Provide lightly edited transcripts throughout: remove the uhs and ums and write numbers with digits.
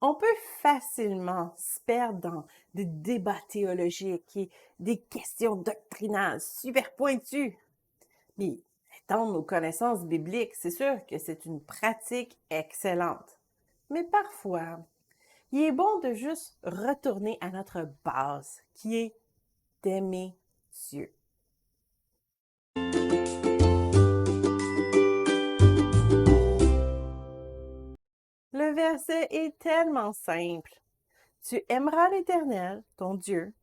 On peut facilement se perdre dans des débats théologiques et des questions doctrinales super pointues. Mais étendre nos connaissances bibliques, c'est sûr que c'est une pratique excellente. Mais parfois, il est bon de juste retourner à notre base, qui est d'aimer Dieu. Le verset est tellement simple. Tu aimeras l'Éternel, ton Dieu,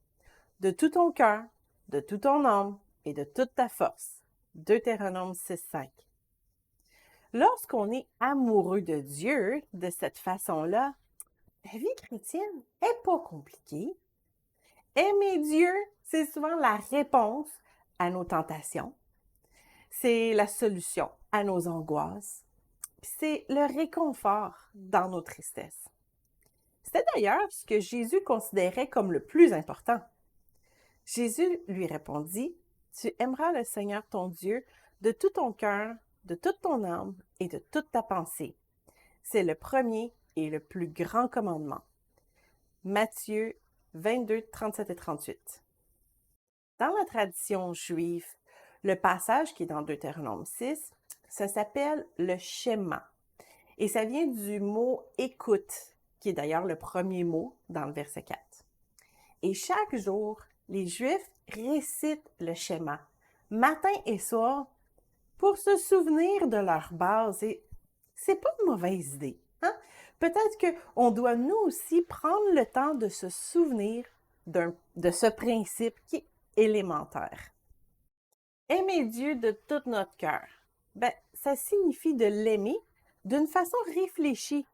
de tout ton cœur, de toute ton âme et de toute ta force. Deutéronome 6.5. Lorsqu'on est amoureux de Dieu de cette façon-là, la vie chrétienne n'est pas compliquée. Aimer Dieu, c'est souvent la réponse à nos tentations. C'est la solution à nos angoisses. C'est le réconfort dans nos tristesses. C'était d'ailleurs ce que Jésus considérait comme le plus important. Jésus lui répondit, « Tu aimeras le Seigneur ton Dieu de tout ton cœur, de toute ton âme et de toute ta pensée. » C'est le premier et le plus grand commandement. Matthieu 22, 37 et 38. Dans la tradition juive, le passage qui est dans Deutéronome 6, ça s'appelle le schéma. Et ça vient du mot « écoute », qui est d'ailleurs le premier mot dans le verset 4. Et chaque jour, les Juifs récitent le schéma, matin et soir, pour se souvenir de leur base. Et c'est pas une mauvaise idée. Hein? Peut-être qu'on doit nous aussi prendre le temps de se souvenir de ce principe qui est élémentaire. Aimer Dieu de tout notre cœur. Ça signifie de l'aimer d'une façon réfléchie.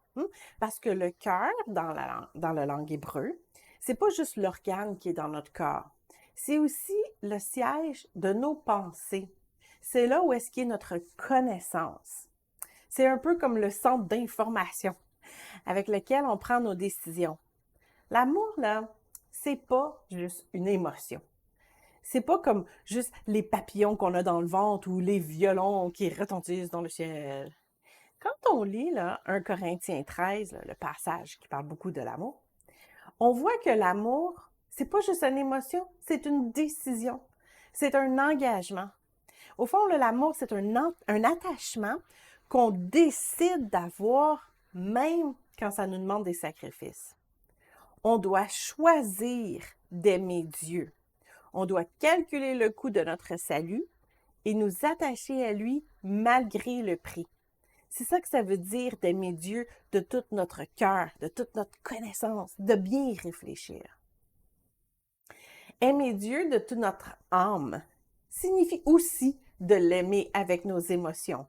Parce que le cœur, dans la langue hébreu, c'est pas juste l'organe qui est dans notre corps. C'est aussi le siège de nos pensées. C'est là où est-ce qu'est notre connaissance. C'est un peu comme le centre d'information avec lequel on prend nos décisions. L'amour, là, c'est pas juste une émotion. C'est pas comme juste les papillons qu'on a dans le ventre ou les violons qui retentissent dans le ciel. Quand on lit là, 1 Corinthiens 13, là, le passage qui parle beaucoup de l'amour, on voit que l'amour, c'est pas juste une émotion, c'est une décision. C'est un engagement. Au fond, l'amour, c'est un attachement qu'on décide d'avoir même quand ça nous demande des sacrifices. On doit choisir d'aimer Dieu. On doit calculer le coût de notre salut et nous attacher à lui malgré le prix. C'est ça que ça veut dire d'aimer Dieu de tout notre cœur, de toute notre connaissance, de bien y réfléchir. Aimer Dieu de toute notre âme signifie aussi de l'aimer avec nos émotions,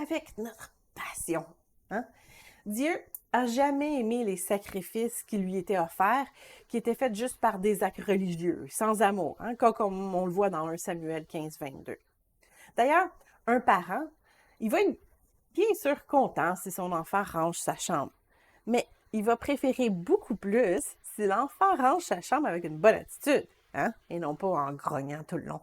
avec notre passion. Hein? Dieu a jamais aimé les sacrifices qui lui étaient offerts, qui étaient faits juste par des actes religieux, sans amour, comme on le voit dans 1 Samuel 15, 22. D'ailleurs, un parent, il va être bien sûr content si son enfant range sa chambre, mais il va préférer beaucoup plus si l'enfant range sa chambre avec une bonne attitude, et non pas en grognant tout le long.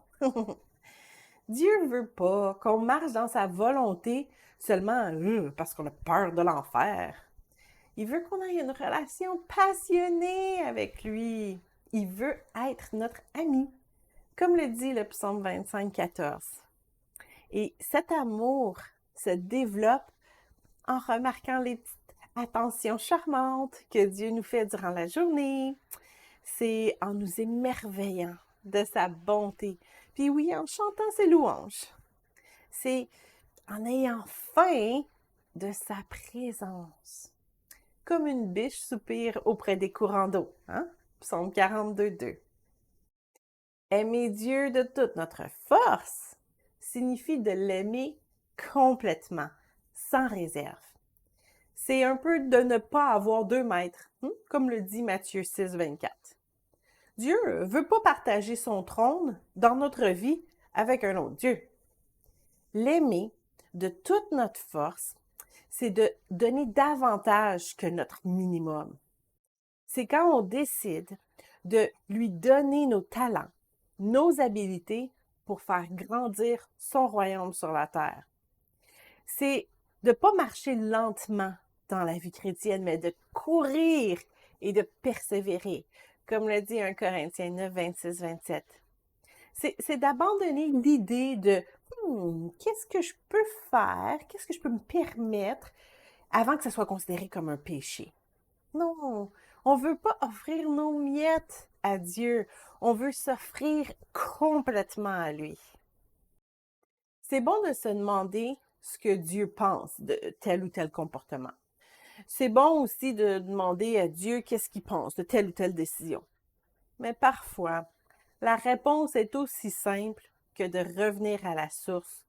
Dieu veut pas qu'on marche dans sa volonté seulement parce qu'on a peur de l'enfer. Il veut qu'on ait une relation passionnée avec lui. Il veut être notre ami, comme le dit le psaume 25, 14. Et cet amour se développe en remarquant les petites attentions charmantes que Dieu nous fait durant la journée. C'est en nous émerveillant de sa bonté. Puis oui, en chantant ses louanges. C'est en ayant faim de sa présence. Comme une biche soupire auprès des courants d'eau. Psaume 42, 2. Aimer Dieu de toute notre force signifie de l'aimer complètement, sans réserve. C'est un peu de ne pas avoir 2 maîtres, comme le dit Matthieu 6, 24. Dieu ne veut pas partager son trône dans notre vie avec un autre Dieu. L'aimer de toute notre force, c'est de donner davantage que notre minimum. C'est quand on décide de lui donner nos talents, nos habiletés pour faire grandir son royaume sur la terre. C'est de ne pas marcher lentement dans la vie chrétienne, mais de courir et de persévérer, comme le dit 1 Corinthiens 9, 26, 27. C'est d'abandonner l'idée de qu'est-ce que je peux faire, qu'est-ce que je peux me permettre avant que ça soit considéré comme un péché. Non, on veut pas offrir nos miettes à Dieu, on veut s'offrir complètement à lui. C'est bon de se demander ce que Dieu pense de tel ou tel comportement. C'est bon aussi de demander à Dieu qu'est-ce qu'il pense de telle ou telle décision. Mais parfois, la réponse est aussi simple que de revenir à la source,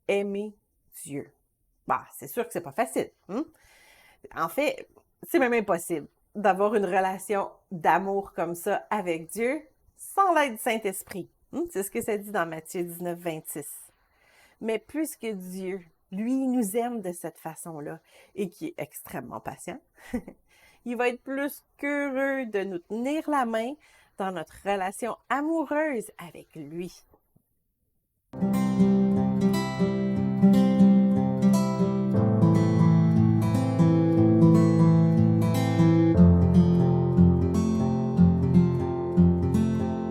aimer Dieu. Bah, c'est sûr que c'est pas facile. En fait, c'est même impossible d'avoir une relation d'amour comme ça avec Dieu sans l'aide du Saint-Esprit. C'est ce que ça dit dans Matthieu 19, 26. Mais puisque Dieu, lui, nous aime de cette façon-là et qui est extrêmement patient, il va être plus qu'heureux de nous tenir la main dans notre relation amoureuse avec lui.